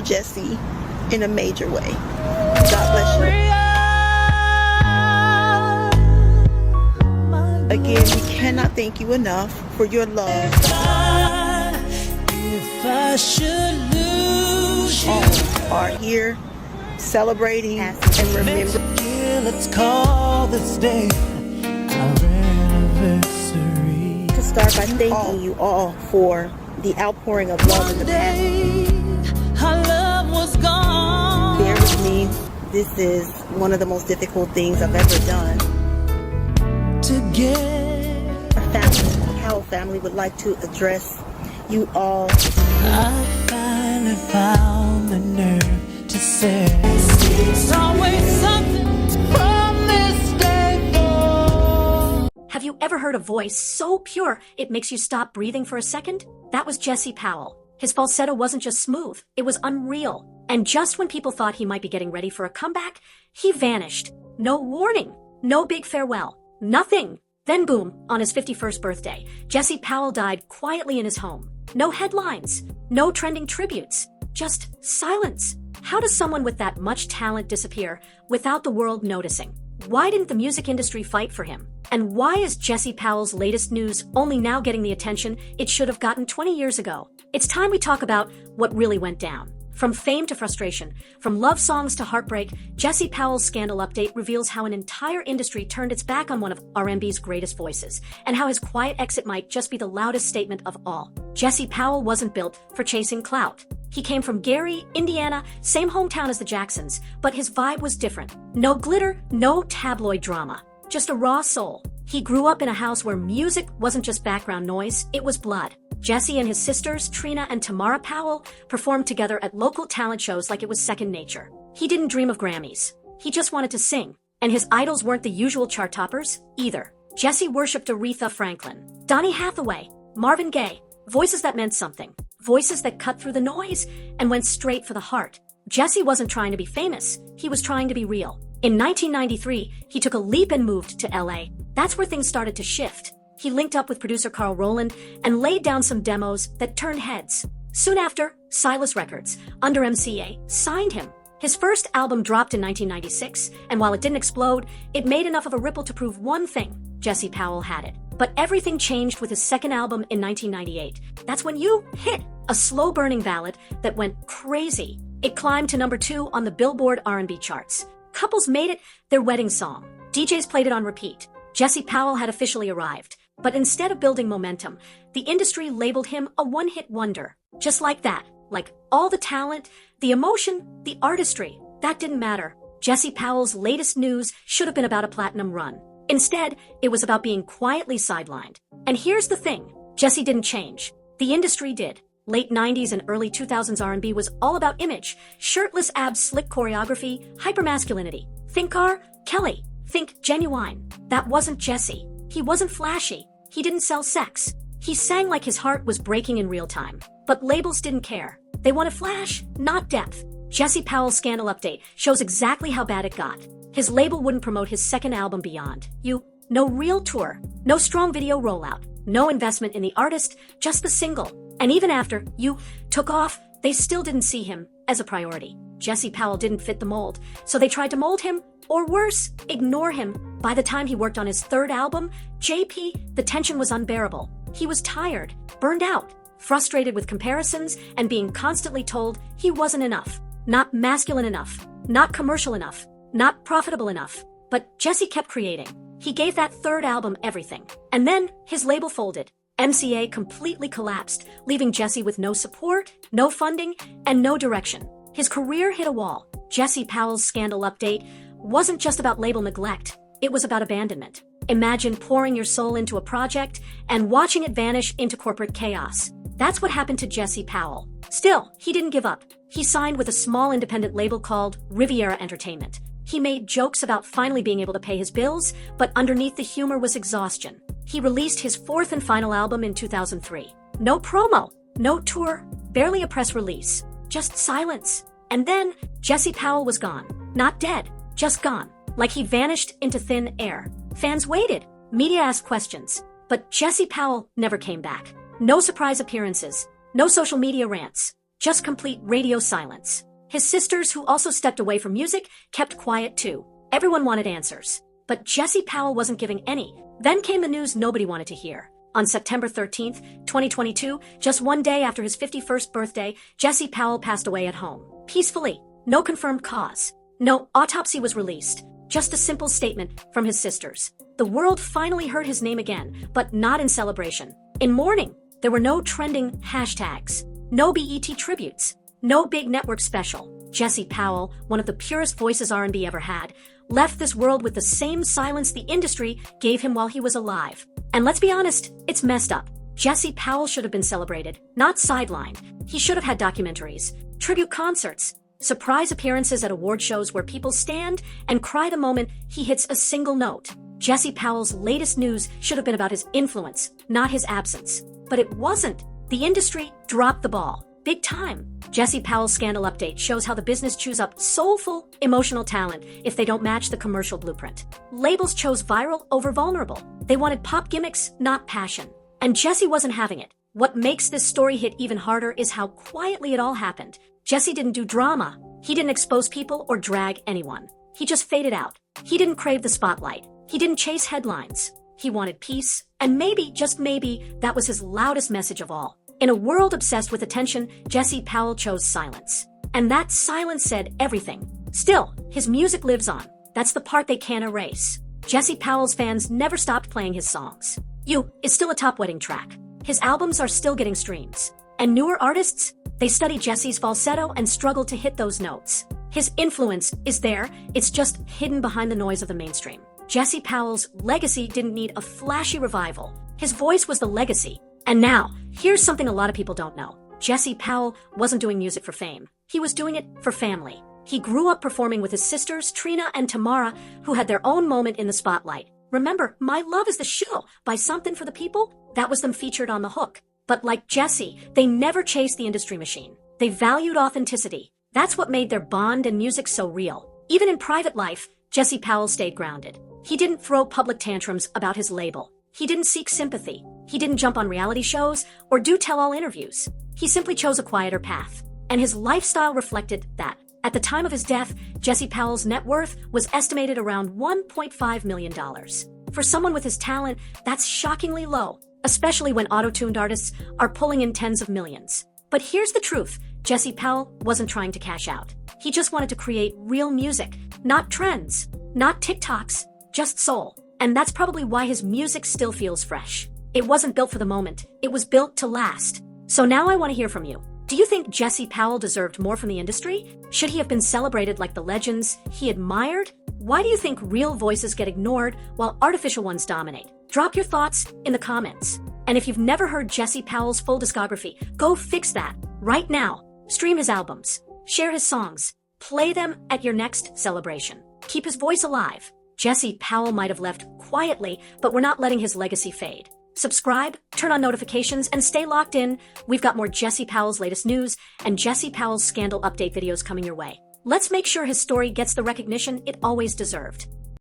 Jesse in a major way. God bless you. Again, we cannot thank you enough for your love. If I should lose you, All are here celebrating and remembering. let's call this day our anniversary. To start by thanking you all for the outpouring of love in the past. Our love was gone. Bear with me. This is one of the most difficult things I've ever done. Together, Our family, Powell family, would like to address you all. I finally found the nerve to say it's always something from this day forward. Have you ever heard a voice so pure it makes you stop breathing for a second? That was Jesse Powell. His falsetto wasn't just smooth, it was unreal. And just when people thought he might be getting ready for a comeback, he vanished. No warning, no big farewell. Nothing. Then boom, on his 51st birthday, Jesse Powell died quietly in his home. No headlines, no trending tributes, just silence. How does someone with that much talent disappear without the world noticing? Why didn't the music industry fight for him? And why is Jesse Powell's latest news only now getting the attention it should have gotten 20 years ago? It's time we talk about what really went down. From fame to frustration, from love songs to heartbreak, Jesse Powell's scandal update reveals how an entire industry turned its back on one of R&B's greatest voices, and how his quiet exit might just be the loudest statement of all. Jesse Powell wasn't built for chasing clout. He came from Gary, Indiana, same hometown as the Jacksons, but his vibe was different. No glitter, no tabloid drama, just a raw soul. He grew up in a house where music wasn't just background noise, it was blood. Jesse and his sisters, Trina and Tamara Powell, performed together at local talent shows like it was second nature. He didn't dream of Grammys. He just wanted to sing. And his idols weren't the usual chart toppers, either. Jesse worshipped Aretha Franklin, Donny Hathaway, Marvin Gaye, voices that meant something. Voices that cut through the noise and went straight for the heart. Jesse wasn't trying to be famous, he was trying to be real. In 1993, he took a leap and moved to LA. That's where things started to shift. He linked up with producer Carl Rowland and laid down some demos that turned heads. Soon after, Silas Records, under MCA, signed him. His first album dropped in 1996, and while it didn't explode, it made enough of a ripple to prove one thing: Jesse Powell had it. But everything changed with his second album in 1998. That's when you hit a slow-burning ballad that went crazy. It climbed to number 2 on the Billboard R&B charts. Couples made it their wedding song. DJs played it on repeat. Jesse Powell had officially arrived. But instead of building momentum, the industry labeled him a one-hit wonder. Just like that. Like all the talent, the emotion, the artistry. That didn't matter. Jesse Powell's latest news should have been about a platinum run. Instead, it was about being quietly sidelined. And here's the thing. Jesse didn't change. The industry did. Late 90s and early 2000s R&B was all about image. Shirtless abs, slick choreography, hypermasculinity. Think R. Kelly. Think Genuine. That wasn't Jesse. He wasn't flashy. He didn't sell sex. He sang like his heart was breaking in real time. But labels didn't care. They wanted flash, not depth. Jesse Powell's scandal update shows exactly how bad it got. His label wouldn't promote his second album Beyond You. No real tour. No strong video rollout. No investment in the artist, just the single. And even after You took off, they still didn't see him as a priority. Jesse Powell didn't fit the mold, so they tried to mold him, or worse, ignore him. By the time he worked on his third album, JP, the tension was unbearable. He was tired, burned out, frustrated with comparisons, and being constantly told he wasn't enough. Not masculine enough. Not commercial enough. Not profitable enough. But Jesse kept creating. He gave that third album everything. And then his label folded. MCA completely collapsed, leaving Jesse with no support, no funding, and no direction. His career hit a wall. Jesse Powell's scandal update wasn't just about label neglect. It was about abandonment. Imagine pouring your soul into a project and watching it vanish into corporate chaos. That's what happened to Jesse Powell. Still, he didn't give up. He signed with a small independent label called Riviera Entertainment. He made jokes about finally being able to pay his bills, but underneath the humor was exhaustion. He released his fourth and final album in 2003. No promo, no tour, barely a press release, just silence. And then Jesse Powell was gone. Not dead, just gone. Like he vanished into thin air. Fans waited. Media asked questions. But Jesse Powell never came back. No surprise appearances. No social media rants. just complete radio silence. His sisters, who also stepped away from music, kept quiet too. Everyone wanted answers. But Jesse Powell wasn't giving any. Then came the news nobody wanted to hear. On September 13th, 2022, just one day after his 51st birthday, Jesse Powell passed away at home. Peacefully. No confirmed cause. No autopsy was released. Just a simple statement from his sisters. The world finally heard his name again, but not in celebration. In mourning, there were no trending hashtags. No BET tributes. No big network special. Jesse Powell, one of the purest voices R&B ever had, left this world with the same silence the industry gave him while he was alive. And let's be honest, it's messed up. Jesse Powell should have been celebrated, not sidelined. He should have had documentaries, tribute concerts, surprise appearances at award shows where people stand and cry the moment he hits a single note. Jesse Powell's latest news should have been about his influence, not his absence. But it wasn't. The industry dropped the ball. Big time. Jesse Powell's scandal update shows how the business chews up soulful, emotional talent if they don't match the commercial blueprint. Labels chose viral over vulnerable. They wanted pop gimmicks, not passion. And Jesse wasn't having it. What makes this story hit even harder is how quietly it all happened. Jesse didn't do drama. He didn't expose people or drag anyone. He just faded out. He didn't crave the spotlight. He didn't chase headlines. He wanted peace, and maybe, just maybe, that was his loudest message of all. In a world obsessed with attention, Jesse Powell chose silence. And that silence said everything. Still, his music lives on. That's the part they can't erase. Jesse Powell's fans never stopped playing his songs. You is still a top wedding track. His albums are still getting streams. And newer artists, they study Jesse's falsetto and struggle to hit those notes. His influence is there, it's just hidden behind the noise of the mainstream. Jesse Powell's legacy didn't need a flashy revival. His voice was the legacy. And now, here's something a lot of people don't know. Jesse Powell wasn't doing music for fame. He was doing it for family. He grew up performing with his sisters, Trina and Tamara, who had their own moment in the spotlight. Remember, My Love is the Show by Something for the People? That was them featured on The Hook. But like Jesse, they never chased the industry machine. They valued authenticity. That's what made their bond and music so real. Even in private life, Jesse Powell stayed grounded. He didn't throw public tantrums about his label. He didn't seek sympathy. He didn't jump on reality shows or do tell-all interviews. He simply chose a quieter path. And his lifestyle reflected that. At the time of his death, Jesse Powell's net worth was estimated around $1.5 million. For someone with his talent, that's shockingly low, especially when auto-tuned artists are pulling in tens of millions. But here's the truth. Jesse Powell wasn't trying to cash out. He just wanted to create real music, not trends, not TikToks, just soul. And that's probably why his music still feels fresh. It wasn't built for the moment. It was built to last. So now I want to hear from you. Do you think Jesse Powell deserved more from the industry? Should he have been celebrated like the legends he admired? Why do you think real voices get ignored while artificial ones dominate? Drop your thoughts in the comments. And if you've never heard Jesse Powell's full discography, go fix that right now. Stream his albums, share his songs, play them at your next celebration. Keep his voice alive. Jesse Powell might have left quietly, but we're not letting his legacy fade. Subscribe, turn on notifications, and stay locked in. We've got more Jesse Powell's latest news and Jesse Powell's scandal update videos coming your way. Let's make sure his story gets the recognition it always deserved.